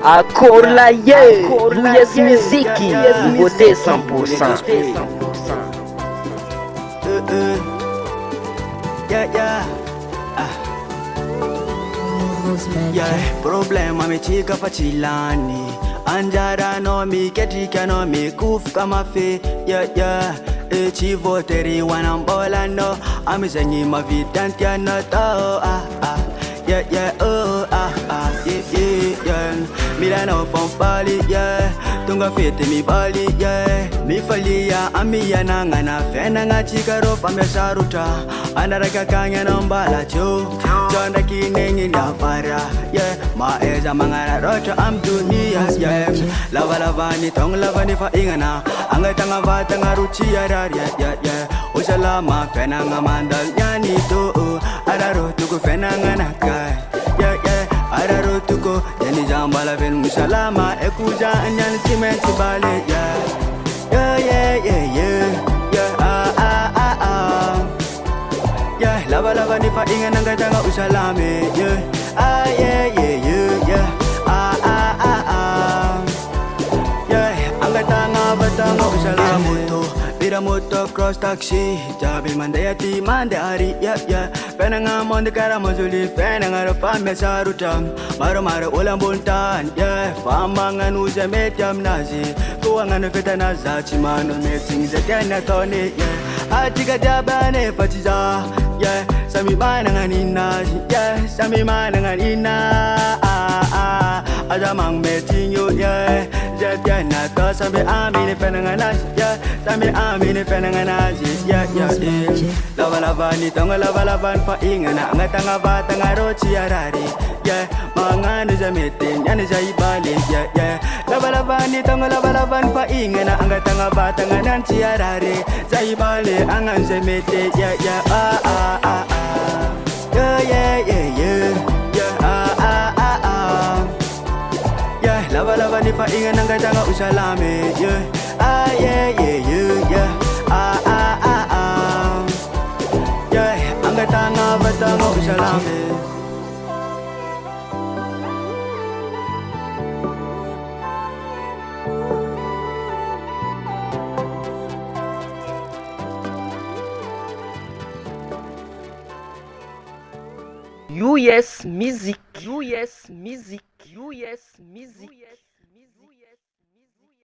Accord la Louis Musique, Nouveauté 100%. Problema mechika fachilani anjara no mi ketika no mi kuf kama fe chivoteri wanambola no amizenyi mavitantia no to Milano Pompali, Tunga fete mi bali, mi falia, amia nangana, fenanga chikaro, pamesaruta, anaraka kanya nombala cho, Jonda kining in the fara, ma eza mangara rocha, am dunia, Lavalavani, tong lavani FAHIGNANA, angatanga vatanga ruchi araria, Usalama, fenanga mandal, yani to, araro, tuku fenanga nakai. Araro tuko yani jambala ven musalama ekuja anyan cimenti bale lava ni FAHIGNANA ngatanga usalame angatanga batanga usalame moto cross taxi jabi mandayati mandari penanga monde karamazuli penanga rapame sarutam maro ulambuntan famanga nuza metam nazi kuanga fetana zachi mano meeting zetana tone atika jabane fatiza sami mananga ninaji sami mananga nina ajamang meeting yo Jadiana to sambe amine fenangana sambe amine fenangana lava ni tonga lava FAHIGNANA ngatanga batanga rochi arari manganu jamete nyane jaibale lava ni tonga lava FAHIGNANA ngatanga batanga nanchi arari jaibale angan jamete lava ni FAHIGNANA ngatanga usalame angatanga batanga usalame US Musique.